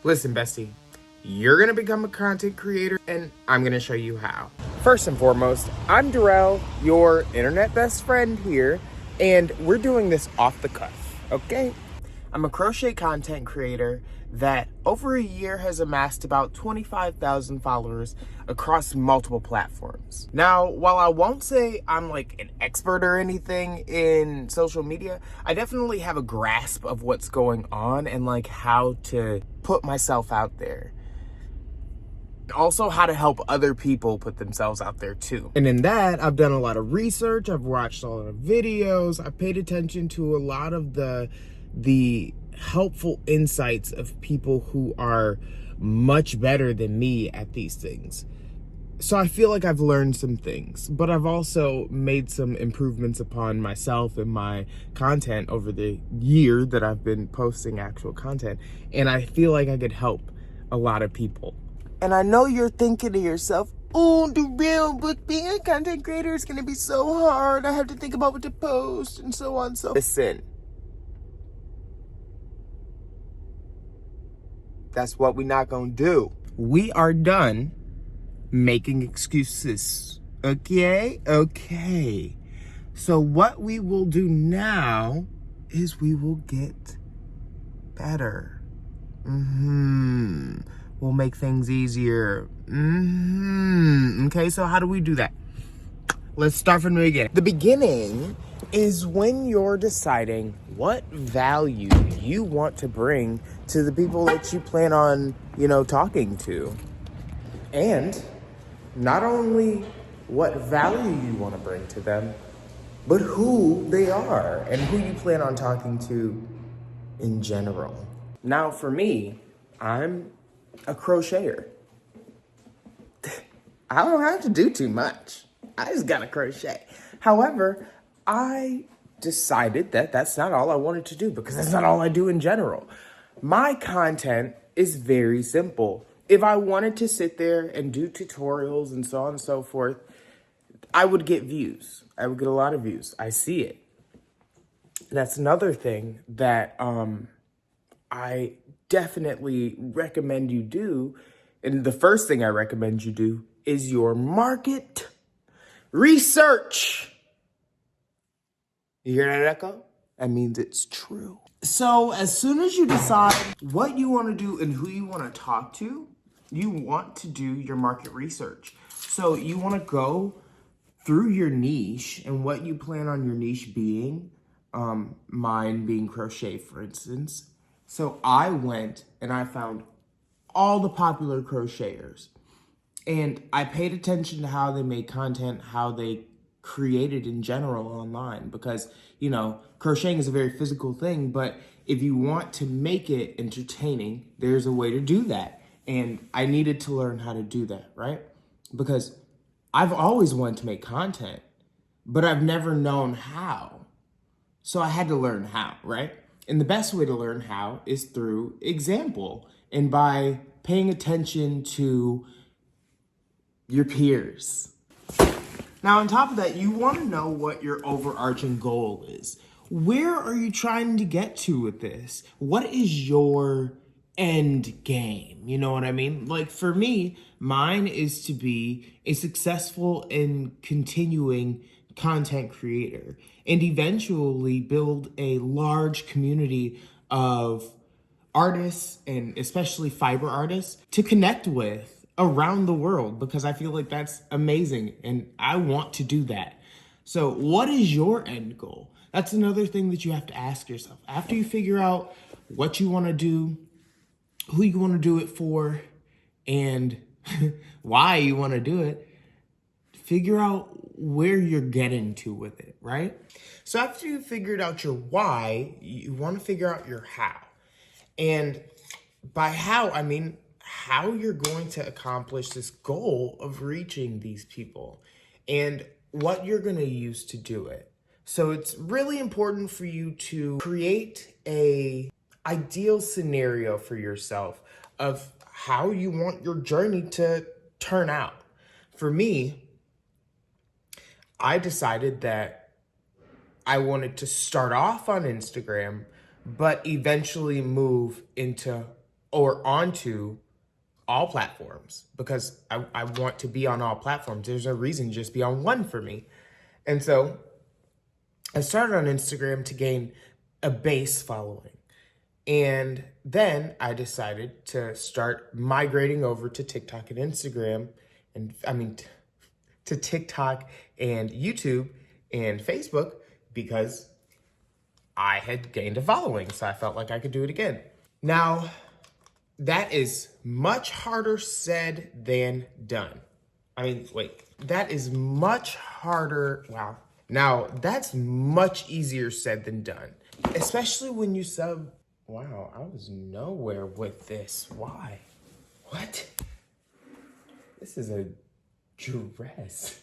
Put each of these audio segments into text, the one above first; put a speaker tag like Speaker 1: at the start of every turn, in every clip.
Speaker 1: Listen, Bestie, you're gonna become a content creator and I'm gonna show you how. First and foremost, I'm Darrell, your internet best friend here, and we're doing this off the cuff, okay? I'm a crochet content creator that over a year has amassed about 25,000 followers across multiple platforms. Now, while I won't say I'm like an expert or anything in social media, I definitely have a grasp of what's going on and like how to put myself out there. Also how to help other people put themselves out there too. And in that, I've done a lot of research, I've watched a lot of videos, I've paid attention to a lot of the helpful insights of people who are much better than me at these things. So I feel like I've learned some things, but I've also made some improvements upon myself and my content over the year that I've been posting actual content. And I feel like I could help a lot of people. And I know you're thinking to yourself, oh, Darrell, but being a content creator is gonna be so hard. I have to think about what to post and so on. So listen, that's what we're not gonna do. We are done making excuses, okay? Okay. So what we will do now is we will get better. We'll make things easier. Okay, so how do we do that? Let's start from the beginning. The beginning is when you're deciding what value you want to bring to the people that you plan on, talking to. And not only what value you want to bring to them, but who they are and who you plan on talking to in general. Now, for me, I'm a crocheter. I don't have to do too much. I just gotta crochet. However, I decided that that's not all I wanted to do because that's not all I do in general. My content is very simple. If I wanted to sit there and do tutorials and so on and so forth, I would get views. I would get a lot of views. I see it. That's another thing that I definitely recommend you do. And the first thing I recommend you do is your market research. You hear that echo? That means it's true. So as soon as you decide what you want to do and who you want to talk to, you want to do your market research. So you want to go through your niche and what you plan on your niche being, mine being crochet, for instance. So I went and I found all the popular crocheters and I paid attention to how they made content, how they created in general online, because, crocheting is a very physical thing, but if you want to make it entertaining, there's a way to do that. And I needed to learn how to do that, right? Because I've always wanted to make content, but I've never known how. So I had to learn how, right? And the best way to learn how is through example and by paying attention to your peers. Now, on top of that, you want to know what your overarching goal is. Where are you trying to get to with this? What is your end game? You know what I mean? Like for me, mine is to be a successful and continuing content creator and eventually build a large community of artists and especially fiber artists to connect with around the world, because I feel like that's amazing and I want to do that. So what is your end goal? That's another thing that you have to ask yourself. After you figure out what you want to do, who you want to do it for, and why you want to do it, figure out where you're getting to with it, right? So after you've figured out your why, you want to figure out your how. And by how, I mean how you're going to accomplish this goal of reaching these people and what you're going to use to do it. So it's really important for you to create a ideal scenario for yourself of how you want your journey to turn out. For me, I decided that I wanted to start off on Instagram, but eventually move into or onto all platforms because I want to be on all platforms. There's no reason to just be on one for me. And so I started on Instagram to gain a base following. And then I decided to start migrating over to TikTok and Instagram, and to TikTok and YouTube and Facebook because I had gained a following, so I felt like I could do it again. Now, that is much harder said than done. That is much harder, wow. Now, that's much easier said than done, especially when you sub. Wow, I was nowhere with this. Why? What? This is a dress.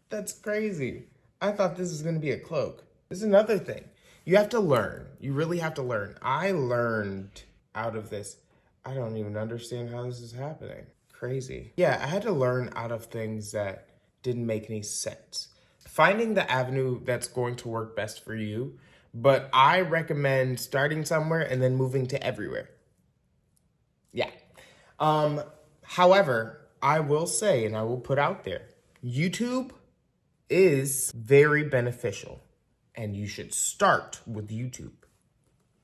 Speaker 1: That's crazy. I thought this was gonna be a cloak. This is another thing. You have to learn. You really have to learn. I learned out of this. I don't even understand how this is happening. Crazy. Yeah, I had to learn out of things that didn't make any sense. Finding the avenue that's going to work best for you, but I recommend starting somewhere and then moving to everywhere. Yeah. However, I will say, and I will put out there, YouTube is very beneficial, and you should start with YouTube.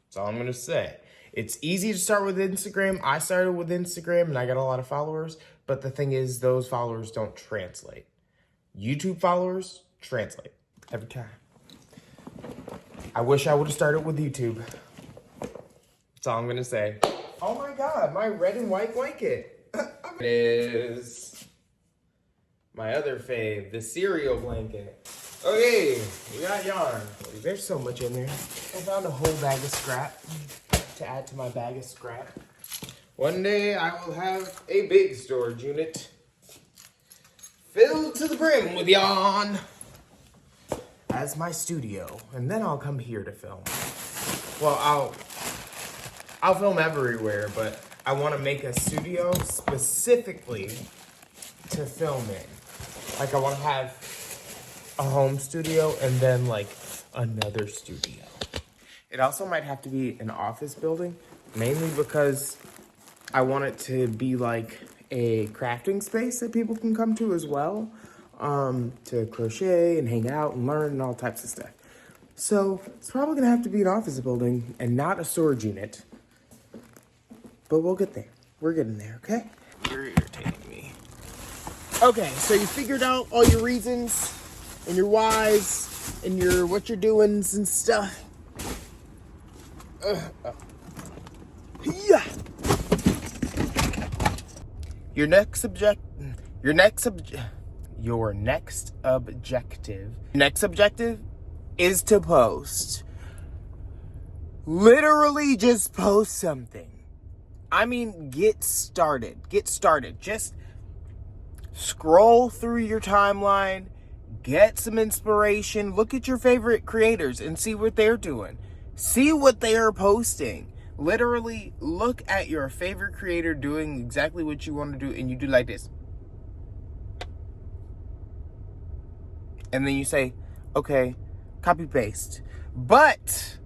Speaker 1: That's all I'm gonna say. It's easy to start with Instagram. I started with Instagram and I got a lot of followers, but the thing is, those followers don't translate. YouTube followers translate every time. I wish I would have started with YouTube. That's all I'm gonna say. Oh my God, my red and white blanket. It is my other fave, the cereal blanket. Okay, we got yarn. There's so much in there. I found a whole bag of scrap to add to my bag of scrap. One day I will have a big storage unit filled to the brim with yarn as my studio, and then I'll come here to film. Well, I'll film everywhere, but I want to make a studio specifically to film in. Like, I want to have a home studio and then like another studio. It also might have to be an office building, mainly because I want it to be like a crafting space that people can come to as well, to crochet and hang out and learn and all types of stuff. So it's probably gonna have to be an office building and not a storage unit. But we'll get there. We're getting there, okay? You're irritating me. Okay, so you figured out all your reasons and your whys and your what you're doings and stuff. Yeah. Your next objective is to post. Literally just post something. I mean, get started. Just scroll through your timeline, get some inspiration, look at your favorite creators and see what they're doing. See what they are posting. Literally look at your favorite creator doing exactly what you want to do, and you do like this. And then you say, okay, copy paste. But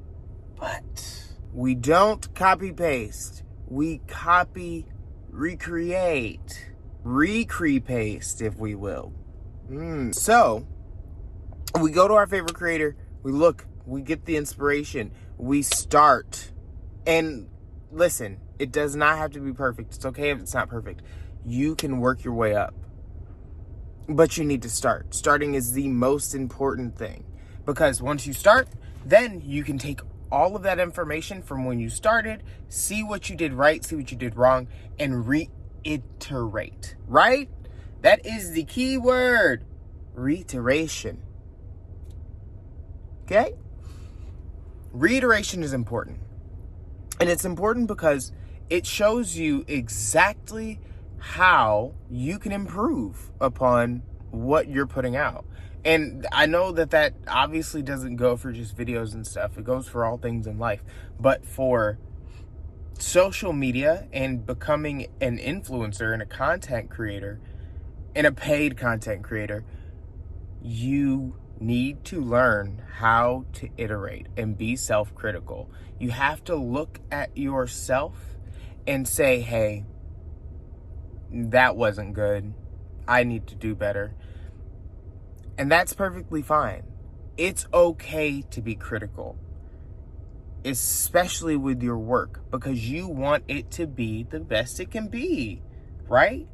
Speaker 1: we don't copy paste. We copy recreate. Recreate, if we will. So we go to our favorite creator, we look, we get the inspiration, we start. And listen, it does not have to be perfect. It's okay if it's not perfect. You can work your way up. But you need to start. Starting is the most important thing. Because once you start, then you can take all of that information from when you started, see what you did right, see what you did wrong, and reiterate. Right? That is the key word. Reiteration. Okay? Reiteration is important. And it's important because it shows you exactly how you can improve upon what you're putting out. And I know that obviously doesn't go for just videos and stuff. It goes for all things in life. But for social media and becoming an influencer and a content creator and a paid content creator, you need to learn how to iterate and be self-critical. You have to look at yourself and say, hey, that wasn't good. I need to do better. And that's perfectly fine. It's okay to be critical, especially with your work, because you want it to be the best it can be, right?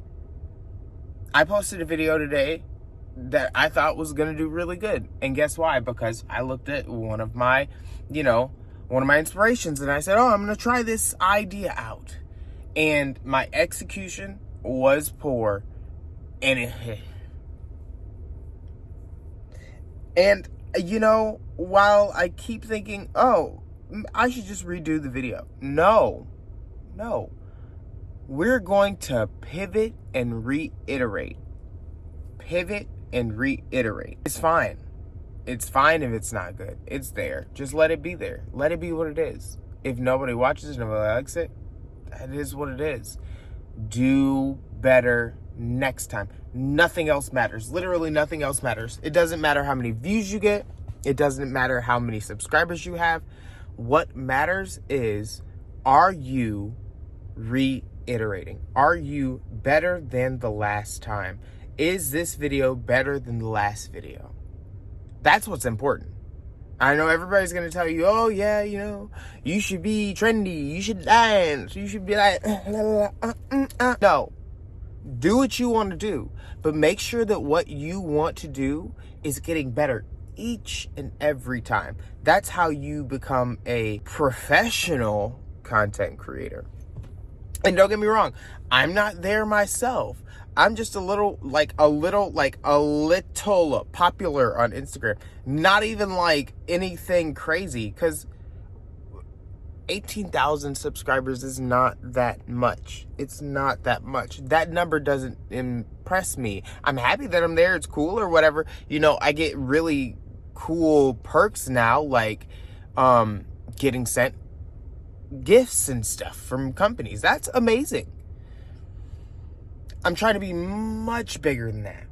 Speaker 1: I posted a video today that I thought was going to do really good. And guess why? Because I looked at one of my inspirations and I said, oh, I'm going to try this idea out. And my execution was poor. And while I keep thinking, oh, I should just redo the video. No. We're going to pivot and reiterate. Pivot and reiterate. It's fine. It's fine if it's not good. It's there. Just let it be there. Let it be what it is. If nobody watches it, nobody likes it, that is what it is. Do better next time. Nothing else matters. Literally nothing else matters. It doesn't matter how many views you get. It doesn't matter how many subscribers you have. What matters is, are you reiterating? Are you better than the last time? Is this video better than the last video? That's what's important. I know everybody's going to tell you, oh yeah, you should be trendy, you should dance, you should be like, No, do what you want to do, but make sure that what you want to do is getting better each and every time. That's how you become a professional content creator. And don't get me wrong, I'm not there myself. I'm just a little popular on Instagram. Not even like anything crazy, because 18,000 subscribers is not that much. It's not that much. That number doesn't impress me. I'm happy that I'm there. It's cool or whatever. I get really cool perks now, like getting sent gifts and stuff from companies. That's amazing. I'm trying to be much bigger than that.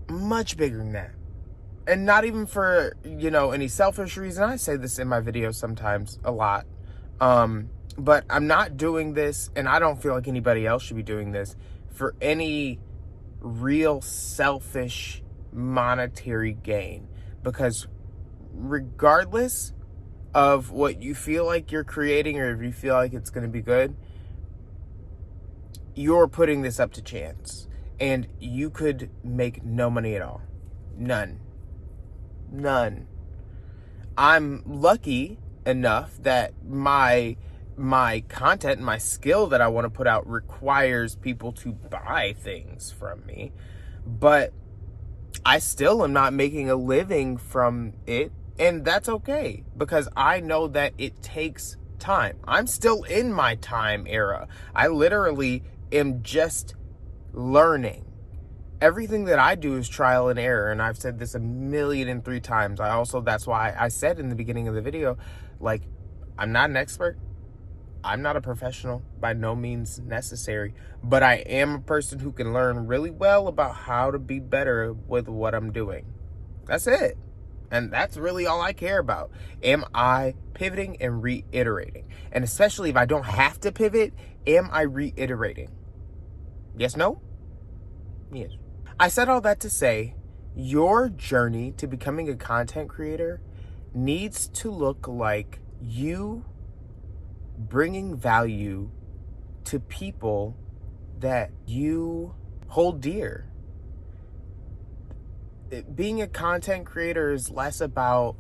Speaker 1: Much bigger than that. And not even for, any selfish reason. I say this in my videos sometimes, a lot. But I'm not doing this, and I don't feel like anybody else should be doing this, for any real selfish monetary gain. Because regardless of what you feel like you're creating, or if you feel like it's going to be good, you're putting this up to chance, and you could make no money at all. None. I'm lucky enough that my content, my skill that I want to put out requires people to buy things from me, but I still am not making a living from it, and that's okay, because I know that it takes time. I'm still in my time era. I literally am just learning. Everything that I do is trial and error, and I've said this 1,000,003 times. That's why I said in the beginning of the video, like, I'm not an expert. I'm not a professional, by no means necessary, but I am a person who can learn really well about how to be better with what I'm doing. That's it. And that's really all I care about. Am I pivoting and reiterating? And especially if I don't have to pivot, am I reiterating? Yes, no? Yes. I said all that to say, your journey to becoming a content creator needs to look like you bringing value to people that you hold dear. Being a content creator is less about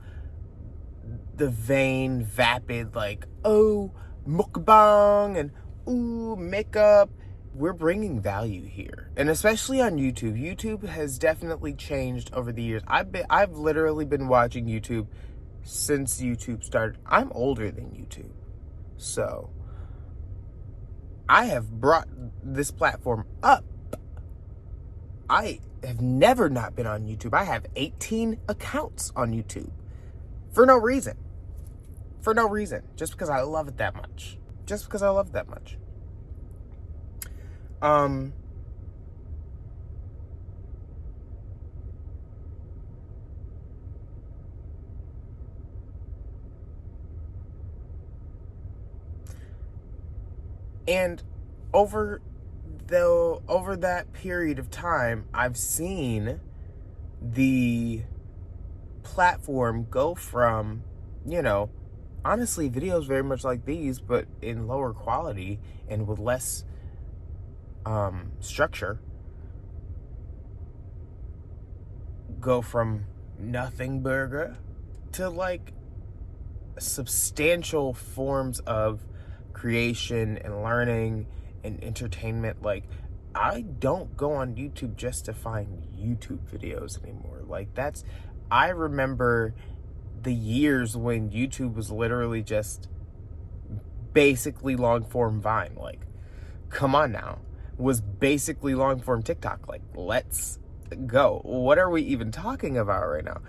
Speaker 1: the vain, vapid, like, oh, mukbang and ooh, makeup. We're bringing value here, and especially on YouTube. YouTube has definitely changed over the years. I've literally been watching YouTube since YouTube started. I'm older than YouTube, so I have brought this platform up. I have never not been on YouTube. I have 18 accounts on YouTube for no reason. For no reason, just because I love it that much. Just because I love it that much. And over that period of time, I've seen the platform go from, honestly, videos very much like these, but in lower quality and with less structure, go from nothing burger to like substantial forms of creation and learning and entertainment. Like, I don't go on YouTube just to find YouTube videos anymore. Like, I remember the years when YouTube was literally just basically long form Vine. Like, come on now. Was basically long form TikTok. Like, let's go. What are we even talking about right now?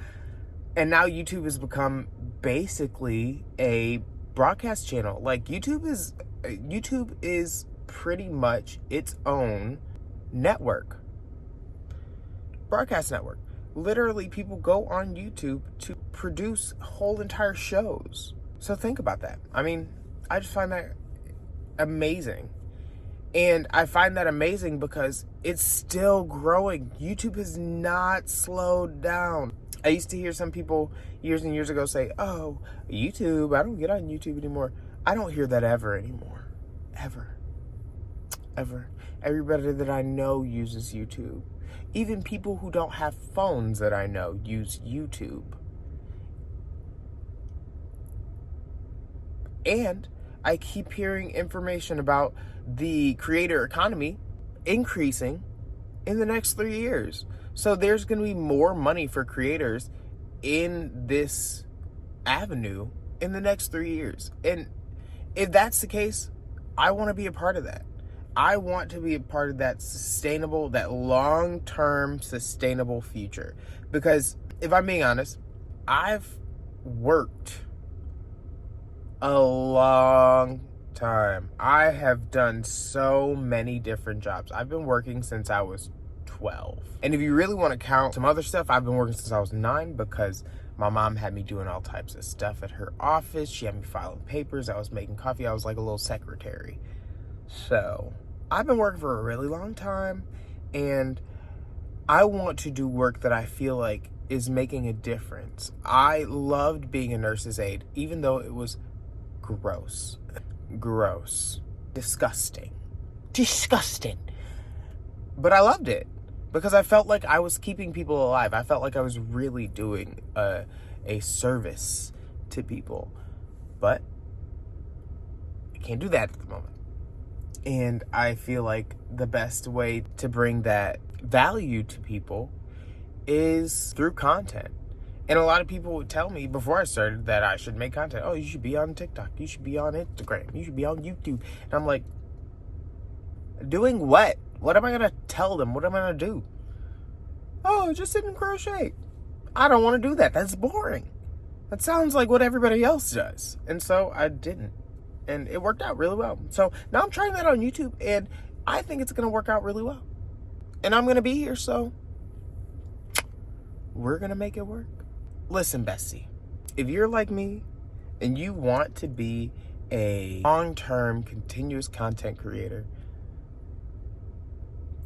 Speaker 1: And now YouTube has become basically a broadcast channel. Like, YouTube is pretty much its own network. Broadcast network. Literally, people go on YouTube to produce whole entire shows. So think about that. I mean, I just find that amazing. And I find that amazing because it's still growing. YouTube has not slowed down. I used to hear some people years and years ago say, oh, YouTube, I don't get on YouTube anymore. I don't hear that ever anymore. Ever. Everybody that I know uses YouTube. Even people who don't have phones that I know use YouTube. And I keep hearing information about the creator economy increasing in the next 3 years. So there's going to be more money for creators in this avenue in the next 3 years. And if that's the case, I want to be a part of that. I want to be a part of that sustainable, that long-term sustainable future. Because if I'm being honest, I've worked a long time. I have done so many different jobs. I've been working since I was 12. And if you really want to count some other stuff, I've been working since I was 9 because my mom had me doing all types of stuff at her office. She had me filing papers. I was making coffee. I was like a little secretary. So I've been working for a really long time, and I want to do work that I feel like is making a difference. I loved being a nurse's aide, even though it was gross, disgusting. But I loved it because I felt like I was keeping people alive. I felt like I was really doing a service to people. But I can't do that at the moment. And I feel like the best way to bring that value to people is through content. And a lot of people would tell me before I started that I should make content. Oh, you should be on TikTok. You should be on Instagram. You should be on YouTube. And I'm like, doing what? What am I going to tell them? What am I going to do? Oh, just sit and crochet. I don't want to do that. That's boring. That sounds like what everybody else does. And so I didn't. And it worked out really well. So now I'm trying that on YouTube, and I think it's going to work out really well. And I'm going to be here, so we're going to make it work. Listen, Bestie, if you're like me and you want to be a long-term, continuous content creator,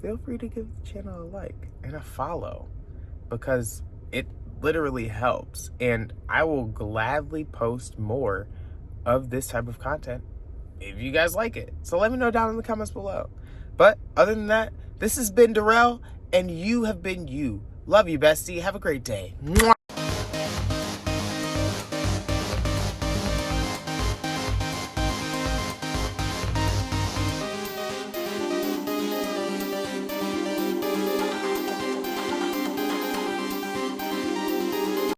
Speaker 1: feel free to give the channel a like and a follow because it literally helps. And I will gladly post more of this type of content if you guys like it. So let me know down in the comments below. But other than that, this has been Darrell, and you have been you. Love you, Bestie. Have a great day. Mwah!